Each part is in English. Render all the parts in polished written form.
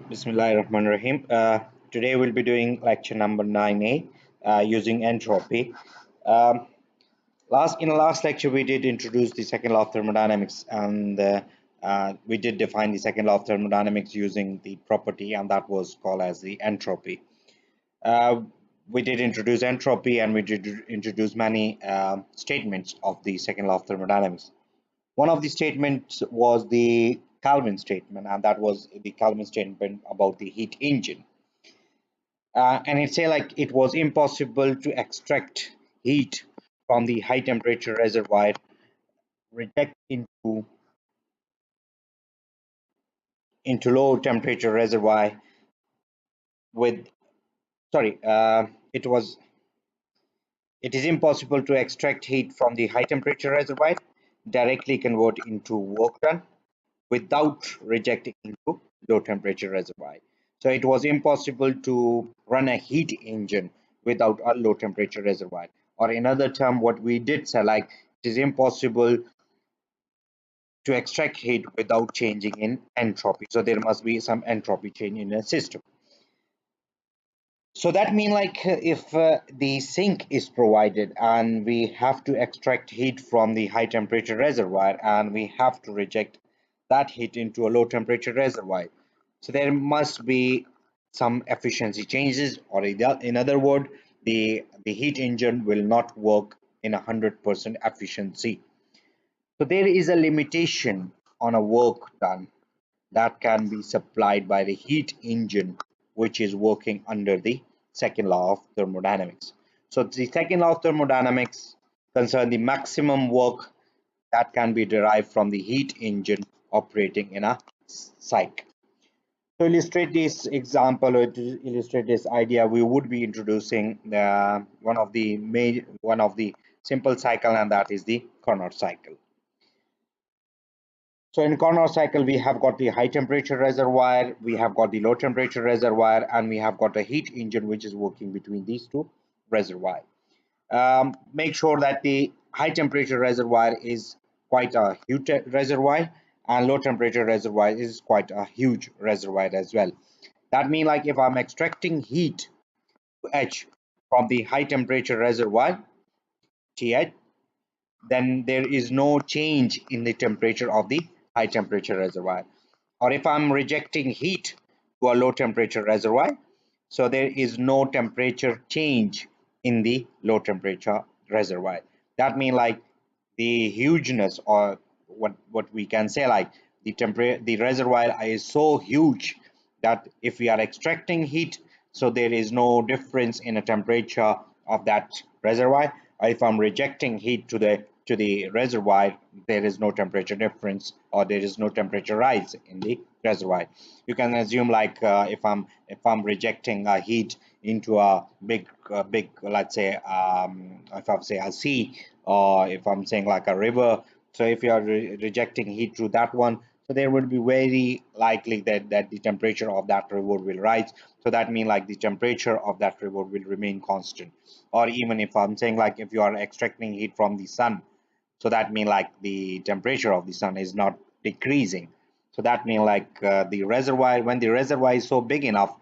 Bismillahirrahmanirrahim. Today we'll be doing lecture number 9A using entropy. Um, in the last lecture we did introduce the second law of thermodynamics, and we did define the second law of thermodynamics using the property, and that was called as the entropy. Uh, we did introduce entropy, and we did introduce many statements of the second law of thermodynamics. One of the statements was the Calvin statement, and that was the Calvin statement about the heat engine. And it say like it was impossible to extract heat from the high temperature reservoir, reject into low temperature reservoir with sorry, it is impossible to extract heat from the high temperature reservoir, directly convert into work done without rejecting into low temperature reservoir. So it was impossible to run a heat engine without a low temperature reservoir. Or in other term, what we did say, like it is impossible to extract heat without changing in entropy. So there must be some entropy change in a system. So that means like if the sink is provided and we have to extract heat from the high temperature reservoir and we have to reject that heat into a low temperature reservoir. So there must be some efficiency changes, or in other words, the heat engine will not work in 100% efficiency. So there is a limitation on a work done that can be supplied by the heat engine, which is working under the second law of thermodynamics. So the second law of thermodynamics concerns the maximum work that can be derived from the heat engine operating in a cycle. To illustrate this example, or to illustrate this idea, we would be introducing one of the simple cycle, and that is the Carnot cycle. So in Carnot cycle, we have got the high temperature reservoir, we have got the low temperature reservoir, and we have got a heat engine which is working between these two reservoirs. Make sure that the high temperature reservoir is quite a huge reservoir, and low temperature reservoir is quite a huge reservoir as well. That means like if I'm extracting heat H from the high temperature reservoir TH, then there is no change in the temperature of the high temperature reservoir. Or if I'm rejecting heat to a low temperature reservoir, so there is no temperature change in the low temperature reservoir. That means like the hugeness, or what we can say, like the reservoir is so huge that if we are extracting heat, so there is no difference in the temperature of that reservoir. Or if I'm rejecting heat to the reservoir, there is no temperature difference, or there is no temperature rise in the reservoir. You can assume like if I'm rejecting heat into a big, let's say, if I say a sea, or if I'm saying like a river. So if you are rejecting heat through that one, so there would be very likely that the temperature of that river will rise. So that means like the temperature of that river will remain constant. Or even if I'm saying like if you are extracting heat from the sun, so that means like the temperature of the sun is not decreasing. So that means like the reservoir, when the reservoir is so big enough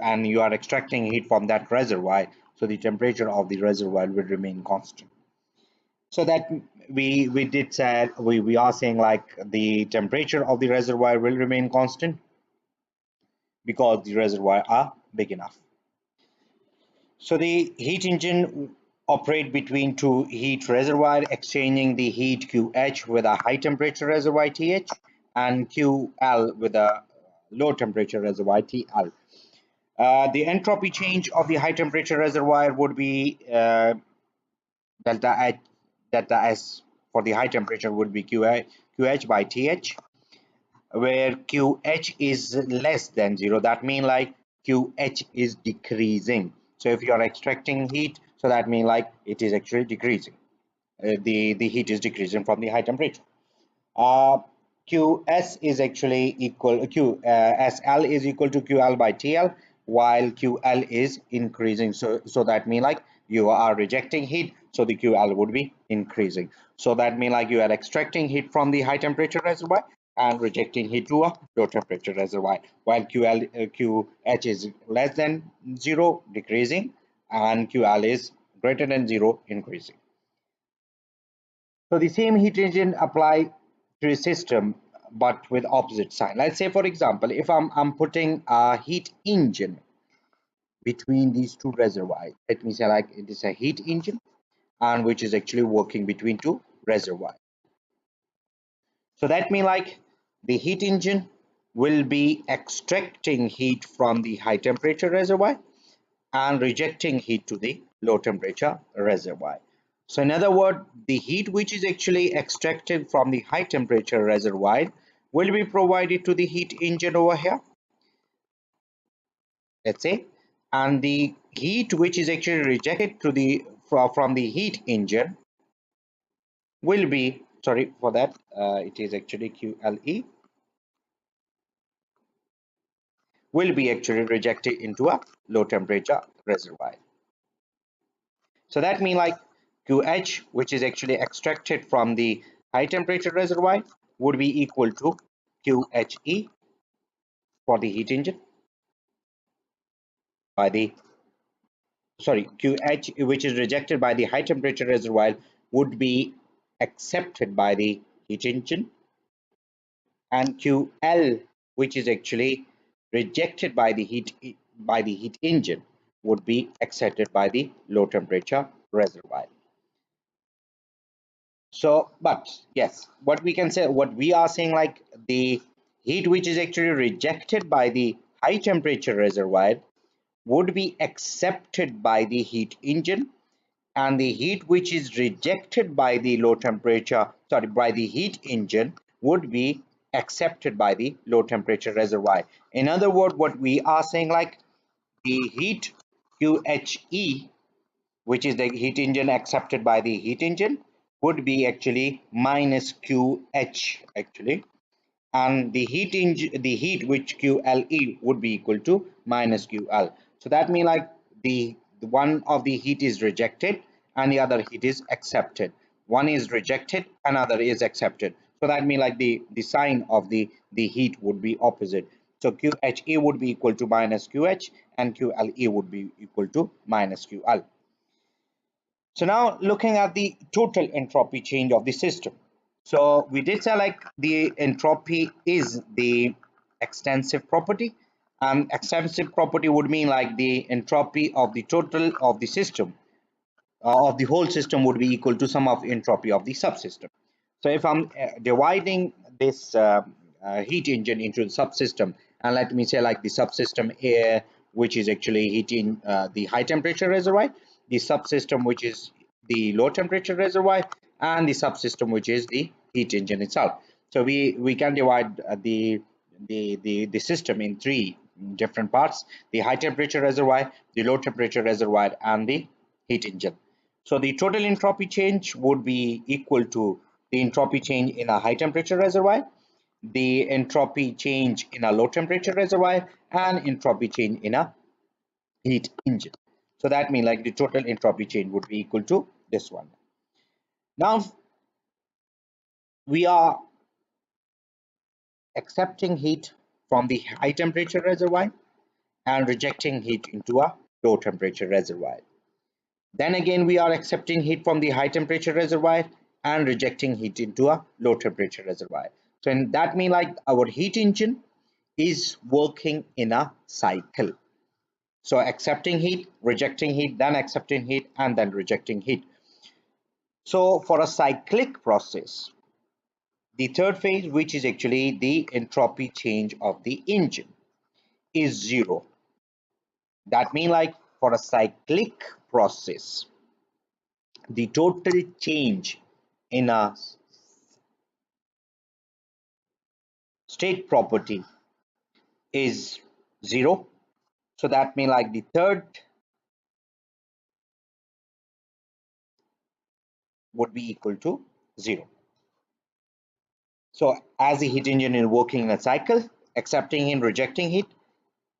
and you are extracting heat from that reservoir, so the temperature of the reservoir will remain constant. So that we did say, we are saying like the temperature of the reservoir will remain constant because the reservoir are big enough. So the heat engine operate between two heat reservoir, exchanging the heat QH with a high temperature reservoir TH and QL with a low temperature reservoir TL. The entropy change of the high temperature reservoir would be delta H, delta S for the high temperature would be QH by TH, where QH is less than 0. That means like QH is decreasing. So if you are extracting heat, so that means like it is actually decreasing. The heat is decreasing from the high temperature. Uh, QS is actually equal SL is equal to QL by TL, while QL is increasing. So that means like you are rejecting heat, so the QL would be increasing. So that means like you are extracting heat from the high temperature reservoir and rejecting heat to a low temperature reservoir, while QH is less than 0, decreasing, and QL is greater than 0, increasing. So the same heat engine apply to a system but with opposite sign. Let's say, for example, if I'm putting a heat engine between these two reservoirs, let me say like it is a heat engine and which is actually working between two reservoirs. So that means like the heat engine will be extracting heat from the high temperature reservoir and rejecting heat to the low temperature reservoir. So in other words, the heat which is actually extracted from the high temperature reservoir will be provided to the heat engine over here, let's say, and the heat which is actually rejected to the from the heat engine will be, sorry for that, it is actually QLE, will be actually rejected into a low temperature reservoir. So that means like QH, which is actually extracted from the high temperature reservoir, would be equal to QHE for the heat engine by the, sorry, QH which is rejected by the high temperature reservoir would be accepted by the heat engine, and QL which is actually rejected by the heat engine would be accepted by the low temperature reservoir. So, but yes, what we can say, what we are saying, like the heat which is actually rejected by the high temperature reservoir would be accepted by the heat engine, and the heat which is rejected by the low temperature, sorry, by the heat engine would be accepted by the low temperature reservoir. In other words, what we are saying, like the heat QHE, which is the heat engine accepted by the heat engine, would be actually minus QH actually, and the heat which QLE would be equal to minus QL. So that means like the one of the heat is rejected and the other heat is accepted. One is rejected, another is accepted. So that means like the sign of the heat would be opposite. So QHE would be equal to minus QH and QLE would be equal to minus QL. So now looking at the total entropy change of the system. So we did say like the entropy is the extensive property. Extensive property would mean like the entropy of the total of the system, of the whole system, would be equal to sum of entropy of the subsystem. So if I'm dividing this heat engine into the subsystem, and let me say like the subsystem A, which is actually heating the high temperature reservoir, the subsystem which is the low temperature reservoir, and the subsystem which is the heat engine itself. So we can divide the system in three different parts: the high temperature reservoir, the low temperature reservoir, and the heat engine. So the total entropy change would be equal to the entropy change in a high temperature reservoir, the entropy change in a low temperature reservoir, and entropy change in a heat engine. So that means like the total entropy change would be equal to this one. Now we are accepting heat from the high temperature reservoir and rejecting heat into a low temperature reservoir. Then again, we are accepting heat from the high temperature reservoir and rejecting heat into a low temperature reservoir. So in that means like our heat engine is working in a cycle. So accepting heat, rejecting heat, then accepting heat, and then rejecting heat. So for a cyclic process, the third phase, which is actually the entropy change of the engine, is zero. That means like for a cyclic process, the total change in a state property is zero. So that means like the third would be equal to zero. So as the heat engine is working in a cycle, accepting and rejecting heat,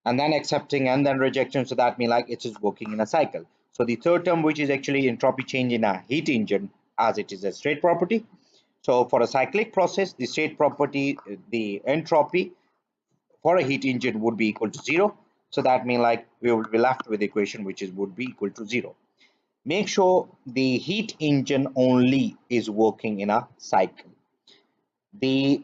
and then accepting and then rejecting, so that means like it is working in a cycle. So the third term, which is actually entropy change in a heat engine, as it is a state property, So for a cyclic process, the state property, the entropy for a heat engine would be equal to 0. So that means like we will be left with the equation which is would be equal to 0. Make sure the heat engine only is working in a cycle. The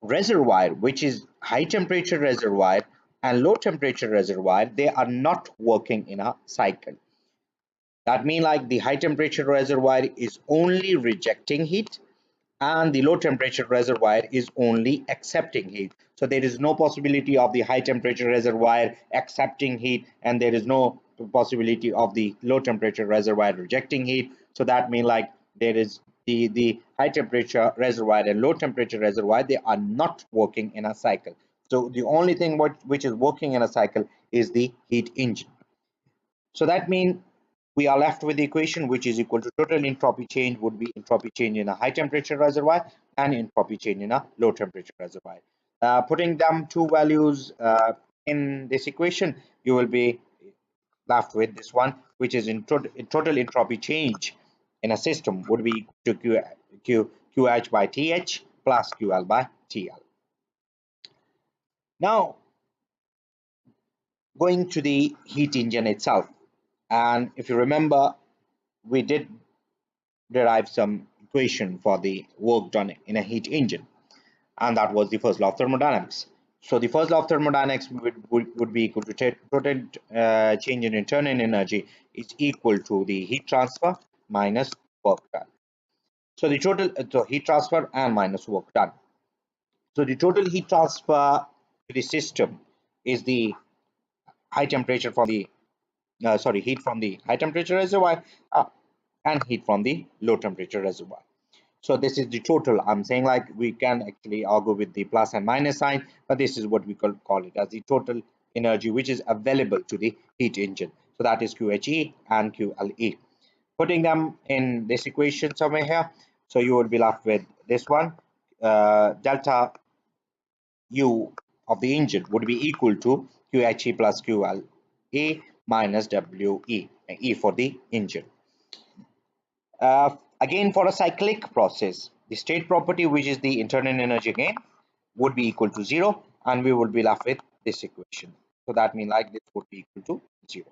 reservoir, which is high temperature reservoir and low temperature reservoir, they are not working in a cycle. That means like the high temperature reservoir is only rejecting heat and the low temperature reservoir is only accepting heat. So there is no possibility of the high temperature reservoir accepting heat, and there is no possibility of the low temperature reservoir rejecting heat. So that means like there is the high temperature reservoir and low temperature reservoir, they are not working in a cycle. So the only thing which is working in a cycle is the heat engine. So that means we are left with the equation which is equal to total entropy change would be entropy change in a high temperature reservoir and entropy change in a low temperature reservoir. Putting them two values in this equation, you will be left with this one, which is in total entropy change in a system would be to QH by TH plus QL by TL. Now, going to the heat engine itself, and if you remember, we did derive some equation for the work done in a heat engine, and that was the first law of thermodynamics. So the first law of thermodynamics would be equal to total change in internal energy is equal to the heat transfer minus work done. So the total so heat transfer and minus work done. So the total heat transfer to the system is the high temperature from the heat from the high temperature reservoir and heat from the low temperature reservoir. So this is the total. I'm saying like we can actually argue with the plus and minus sign, but this is what we call it as the total energy which is available to the heat engine. So that is QHE and QLE. Putting them in this equation somewhere here, so you will be left with this one. Delta U of the engine would be equal to QHE plus QLE minus WE, E for the engine. Again, for a cyclic process, the state property, which is the internal energy again, would be equal to 0, and we will be left with this equation. So that means like this would be equal to 0.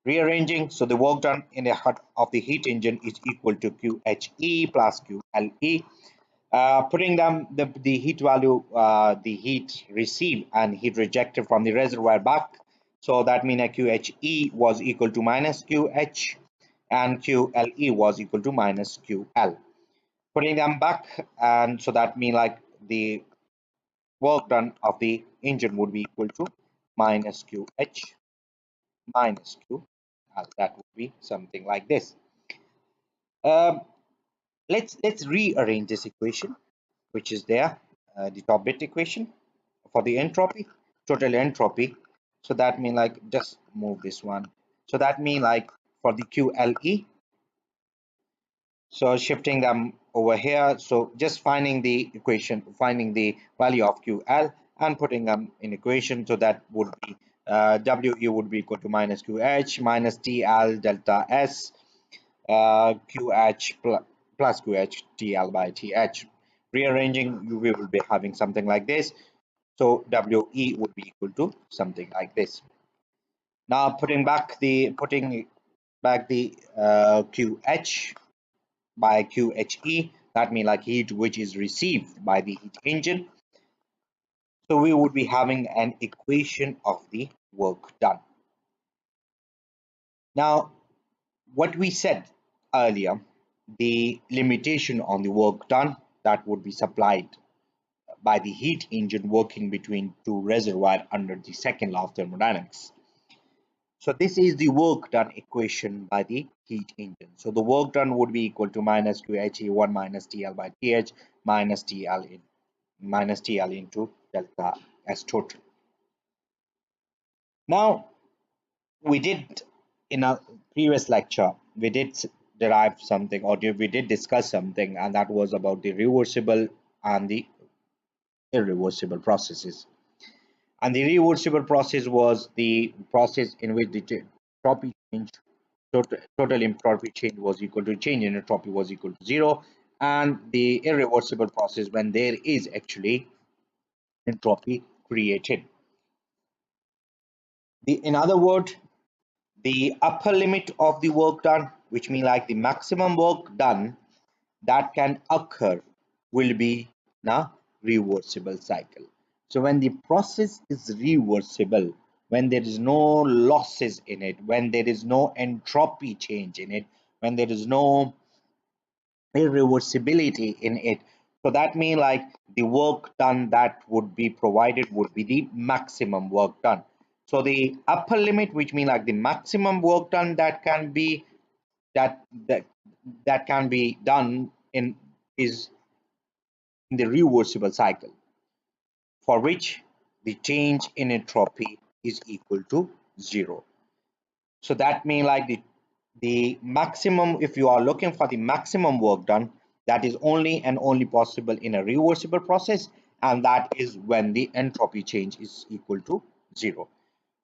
Rearranging, so the work done in the heart of the heat engine is equal to QHE plus QLE. Putting them the heat value, the heat received and heat rejected from the reservoir back. So that means QHE was equal to minus QH and QLE was equal to minus QL. Putting them back, and so that means like the work done of the engine would be equal to minus QH minus QL. That would be something like this. Um, let's rearrange this equation, which is there, the top bit equation for the entropy, total entropy. So that means like just move this one. So that means like for the QLE, so shifting them over here, so just finding the equation, finding the value of QL and putting them in equation. So that would be WE would be equal to minus QH minus TL delta S QH plus QH TL by TH. Rearranging, we will be having something like this. So WE would be equal to something like this. Now putting back the QH by QHE, that means like heat which is received by the heat engine. So we would be having an equation of the work done. Now, what we said earlier, the limitation on the work done that would be supplied by the heat engine working between two reservoirs under the second law of thermodynamics. So this is the work done equation by the heat engine. So the work done would be equal to minus QHE1 minus TL by TH minus TL into delta S total. Now, we did in a previous lecture, we did derive something, or we did discuss something, and that was about the reversible and the irreversible processes. And the reversible process was the process in which the entropy change, total entropy change was equal to change in entropy was equal to 0, and the irreversible process when there is actually entropy created. In other words, the upper limit of the work done, which means like the maximum work done that can occur, will be a reversible cycle. So when the process is reversible, when there is no losses in it, when there is no entropy change in it, when there is no irreversibility in it, so that means like the work done that would be provided would be the maximum work done. So the upper limit, which means like the maximum work done that can be that that that can be done in is in the reversible cycle, for which the change in entropy is equal to 0. So that means like the maximum, if you are looking for the maximum work done, that is only and only possible in a reversible process, and that is when the entropy change is equal to 0.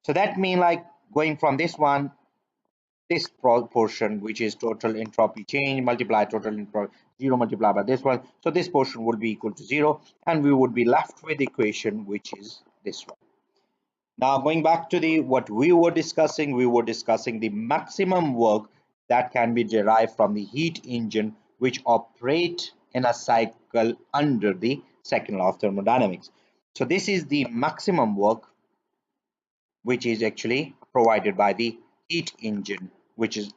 So that means like going from this one, this portion, which is total entropy change multiply total entropy 0 multiplied by this one, so this portion would be equal to 0, and we would be left with the equation which is this one. Now going back to the what we were discussing the maximum work that can be derived from the heat engine which operate in a cycle under the second law of thermodynamics. So this is the maximum work which is actually provided by the heat engine which is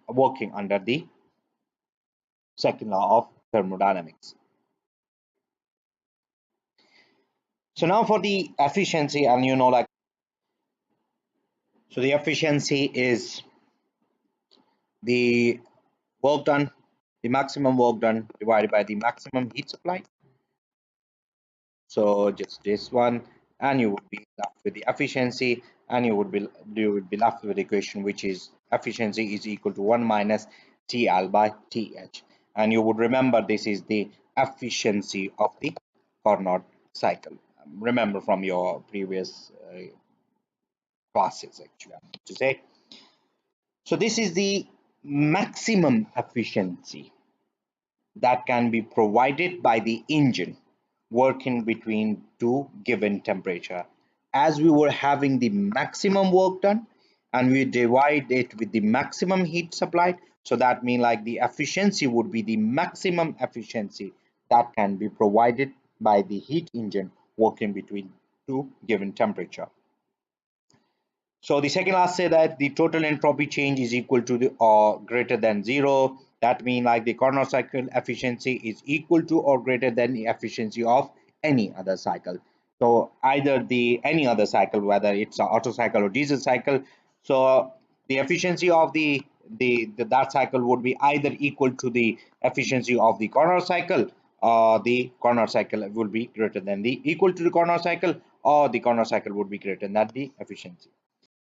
working under the second law of thermodynamics. So now for the efficiency, and like, so the efficiency is the work done, the maximum work done divided by the maximum heat supply. So just this one, and you would be left with the efficiency, and you would be left with the equation which is efficiency is equal to 1 minus TL by TH. And you would remember this is the efficiency of the Carnot cycle. Remember from your previous classes actually, I have to say. So this is the maximum efficiency that can be provided by the engine working between two given temperature. As we were having the maximum work done and we divide it with the maximum heat supplied, so that means like the efficiency would be the maximum efficiency that can be provided by the heat engine working between two given temperature. So the second last say that the total entropy change is equal to the or greater than 0. That means like the Carnot cycle efficiency is equal to or greater than the efficiency of any other cycle. So either the any other cycle, whether it's an Otto cycle or diesel cycle. So the efficiency of that cycle would be either equal to the efficiency of the Carnot cycle, or the Carnot cycle will be greater than the equal to the Carnot cycle, or the Carnot cycle would be greater than the efficiency.